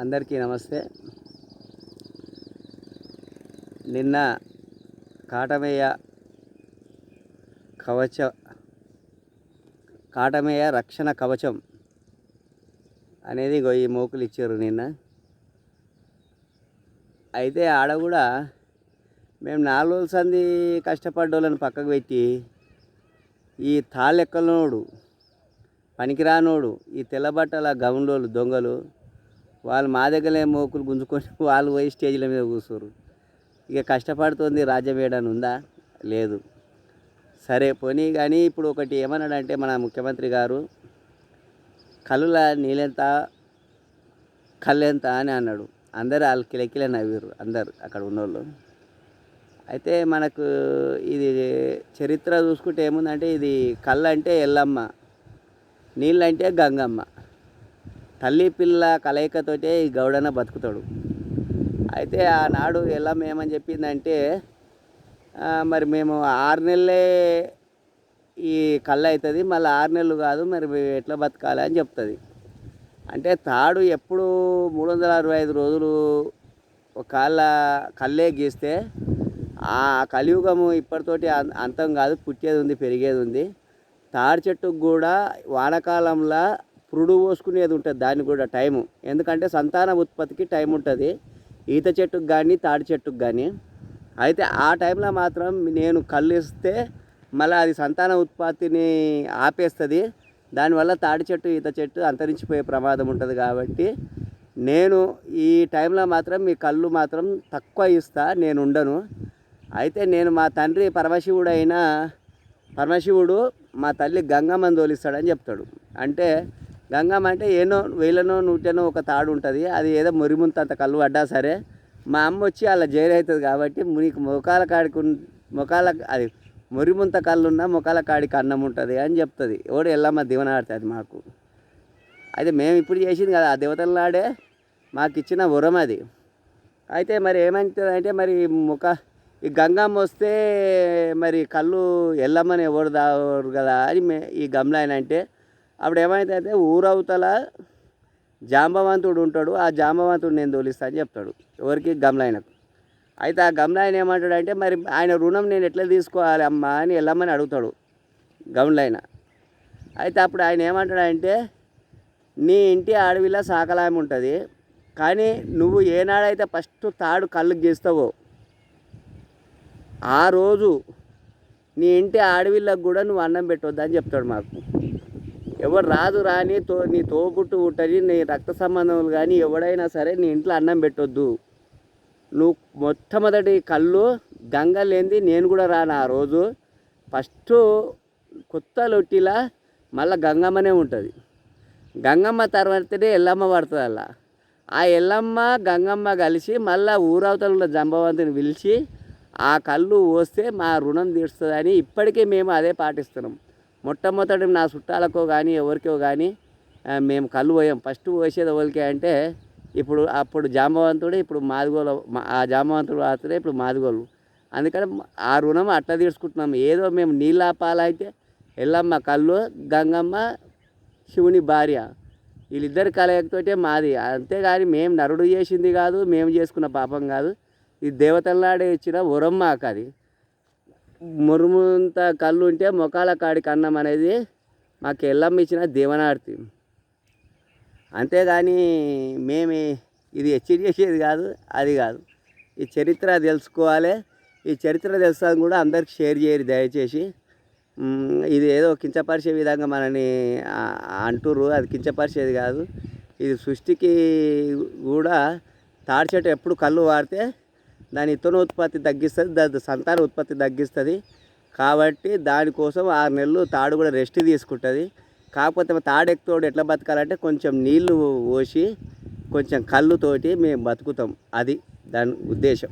అందరికీ నమస్తే. నిన్న కాటమయ్య కవచ కాటమయ్య రక్షణ కవచం అనేది ఈ మోకులు ఇచ్చారు నిన్న. అయితే ఆడ కూడా మేము 4 రోజుల సంది కష్టపడ్డోళ్ళని పక్కకు పెట్టి ఈ తాళ్ళెక్కలోడు పనికిరానోడు ఈ తెల్లబట్టల గౌండోళ్ళు దొంగలు వాళ్ళు మా దగ్గరనే మోకులు గుంజుకొని వాళ్ళు పోయి స్టేజ్ల మీద కూర్చోరు. ఇక కష్టపడుతుంది రాజ్యం వేయడానికి ఉందా? లేదు. సరే పోనీ. కానీ ఇప్పుడు ఒకటి ఏమన్నాడంటే మన ముఖ్యమంత్రి గారు, కళ్ళుల నీళ్ళెంత కళ్ళెంత అని అన్నాడు. అందరూ వాళ్ళు కిలకిల నవ్వారు అందరు అక్కడ ఉన్నోళ్ళు. అయితే మనకు ఇది చరిత్ర చూసుకుంటే ఏముందంటే, ఇది కళ్ళు అంటే ఎల్లమ్మ, నీళ్ళంటే గంగమ్మ, తల్లి పిల్ల కలయికతోటే ఈ గౌడన్న బతుకుతాడు. అయితే ఆనాడు ఎల్లమ్మ ఏమని చెప్పిందంటే, మరి మేము 6 నెలలే ఈ కళ్ళు అవుతుంది, మళ్ళీ 6 నెలలు కాదు, మరి ఎట్లా బతకాలి అని చెప్తుంది. అంటే తాడు ఎప్పుడు 365 రోజులు ఒక కళ్ళే గీస్తే ఆ కలియుగము ఇప్పటితోటి అంతం కాదు, పుట్టేది ఉంది, పెరిగేది ఉంది. తాడి చెట్టుకు కూడా వానకాలంలో పురుడు పోసుకునేది ఉంటుంది, దానికి కూడా టైము. ఎందుకంటే సంతాన ఉత్పత్తికి టైం ఉంటుంది, ఈత చెట్టుకు కానీ తాడి చెట్టుకు కానీ. అయితే ఆ టైంలో మాత్రం నేను కళ్ళు ఇస్తే మళ్ళీ అది సంతాన ఉత్పత్తిని ఆపేస్తుంది. దానివల్ల తాడి చెట్టు ఈత చెట్టు అంతరించిపోయే ప్రమాదం ఉంటుంది. కాబట్టి నేను ఈ టైంలో మాత్రం మీ కళ్ళు మాత్రం తక్కువ ఇస్తా, నేను ఉండను. అయితే నేను మా తండ్రి పరమశివుడు మా తల్లి గంగమ్మని తోలిస్తాడని చెప్తాడు. అంటే గంగమ్మ అంటే ఏనో 1000నో 100నో ఒక తాడు ఉంటుంది, అది ఏదో మురిముంత అంత కళ్ళు పడ్డా సరే మా అమ్మ వచ్చి అలా జైరవుతుంది. కాబట్టి నీకు మొకాల అది మురిముంత కళ్ళున్నా మొకాల కాడికి అన్నం ఉంటుంది అని చెప్తుంది. ఎవడు ఎల్లమ్మ దివనాడుతుంది మాకు. అయితే మేము ఇప్పుడు చేసింది కదా, ఆ దేవతలనాడే మాకు ఇచ్చిన వరం అది. అయితే మరి ఏమవుతుందంటే, మరి ఈ గంగమ్మ వస్తే మరి కళ్ళు ఎల్లమ్మని ఎవరు దావరు కదా అని ఈ గమలాయన అంటే, అప్పుడు ఏమైతే ఊరవతల జాంబవంతుడు ఉంటాడు, ఆ జాంబవంతుడు నేను తోలిస్తా అని చెప్తాడు. ఎవరికి? గమలాయనకు. అయితే ఆ గమలాయన ఏమంటాడంటే, మరి ఆయన రుణం నేను ఎట్లా తీసుకోవాలి అమ్మ అని ఎల్లమ్మని అడుగుతాడు గమలాయన. అయితే అప్పుడు ఆయన ఏమంటాడంటే, నీ ఇంటి అడవిలో సాకలాయం ఉంటుంది, కానీ నువ్వు ఏనాడైతే ఫస్ట్ తాడు కళ్ళుకి గీస్తావో ఆ రోజు నీ ఇంటి అడవిలకు కూడా నువ్వు అన్నం పెట్టవద్దు అని చెప్తాడు మాకు. ఎవరు రాని నీ తోబుట్టు ఉంటుంది, నీ రక్త సంబంధములు కానీ ఎవడైనా సరే నీ ఇంట్లో అన్నం పెట్టొద్దు. నువ్వు మొట్టమొదటి కళ్ళు గంగ లేనిది నేను కూడా రాను ఆ రోజు. ఫస్ట్ కొత్త లొట్టిలా మళ్ళీ గంగమ్మనే ఉంటుంది. గంగమ్మ తర్వాతనే ఎల్లమ్మ పడుతుంది. అలా ఆ ఎల్లమ్మ గంగమ్మ కలిసి మళ్ళీ ఊరవతల జంబవంతుని పిలిచి ఆ కళ్ళు పోస్తే మా రుణం తీరుస్తుందని ఇప్పటికీ మేము అదే పాటిస్తున్నాం. మొట్టమొదటి నా చుట్టాలకో కానీ ఎవరికో కానీ మేము కళ్ళు పోయాం. ఫస్ట్ పోసేది ఎవరికి అంటే, అప్పుడు జాంబవంతుడే, ఇప్పుడు మాదిగోలు. ఆ జాంబవంతుడు ఆతుడే, ఇప్పుడు మాదిగోలు. అందుకని ఆ రుణం అట్లా తీర్చుకుంటున్నాం. ఏదో మేము నీళ్ళాపాలైతే ఎల్లమ్మ కళ్ళు, గంగమ్మ శివుని భార్య, వీళ్ళిద్దరి కలయికతోటే మాది. అంతేగాని మేము నరుడు చేసింది కాదు, మేము చేసుకున్న పాపం కాదు. ఈ దేవతలనాడే ఇచ్చిన వరం మాకు. అది మురుముంత కళ్ళు ఉంటే మొకాల కాడికి అన్నం అనేది మాకు ఎల్లమ్మ ఇచ్చిన దేవనార్తి. అంతేగాని మేము ఇది హెచ్చరి చేసేది కాదు, అది కాదు. ఈ చరిత్ర తెలుసుకోవాలి. ఈ చరిత్ర తెలుస్తాను కూడా అందరికి షేర్ చేయరు దయచేసి. ఇది ఏదో కించపరిచే విధంగా మనని అంటుర్రు, అది కించపరిచేది కాదు. ఇది సృష్టికి కూడా తాడి చెట్టు ఎప్పుడు కళ్ళు వాడితే దాని ఇత్తనోత్పత్తి తగ్గిస్తుంది, దాని సంతాన ఉత్పత్తి తగ్గిస్తుంది. కాబట్టి దానికోసం 6 నెలలు తాడు కూడా రెస్ట్ తీసుకుంటుంది. కాకపోతే తాడెక్తోడు ఎట్లా బతకాలంటే, కొంచెం నీళ్లు పోసి కొంచెం కళ్ళుతోటి మేము బతుకుతాం. అది దాని ఉద్దేశం.